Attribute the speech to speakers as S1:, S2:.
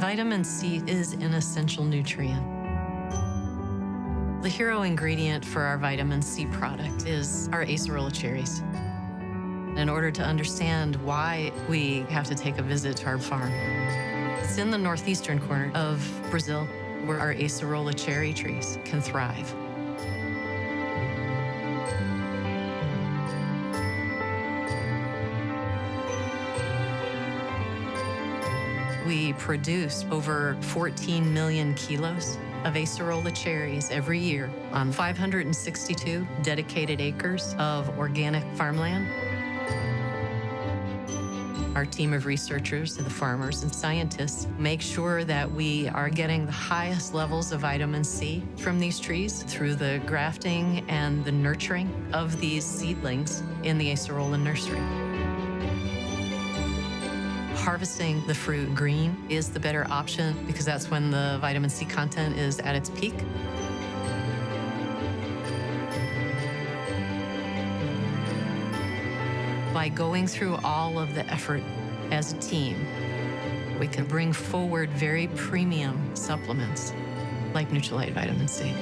S1: Vitamin C is an essential nutrient. The hero ingredient for our vitamin C product is our acerola cherries. In order to understand why we have to take a visit to our farm, it's in the northeastern corner of Brazil where our acerola cherry trees can thrive. We produce over 14 million kilos of acerola cherries every year on 562 dedicated acres of organic farmland. Our team of researchers, the farmers and scientists make sure that we are getting the highest levels of vitamin C from these trees through the grafting and the nurturing of these seedlings in the acerola nursery. Harvesting the fruit green is the better option because that's when the vitamin C content is at its peak. By going through all of the effort as a team, we can bring forward very premium supplements like Nutrilite vitamin C.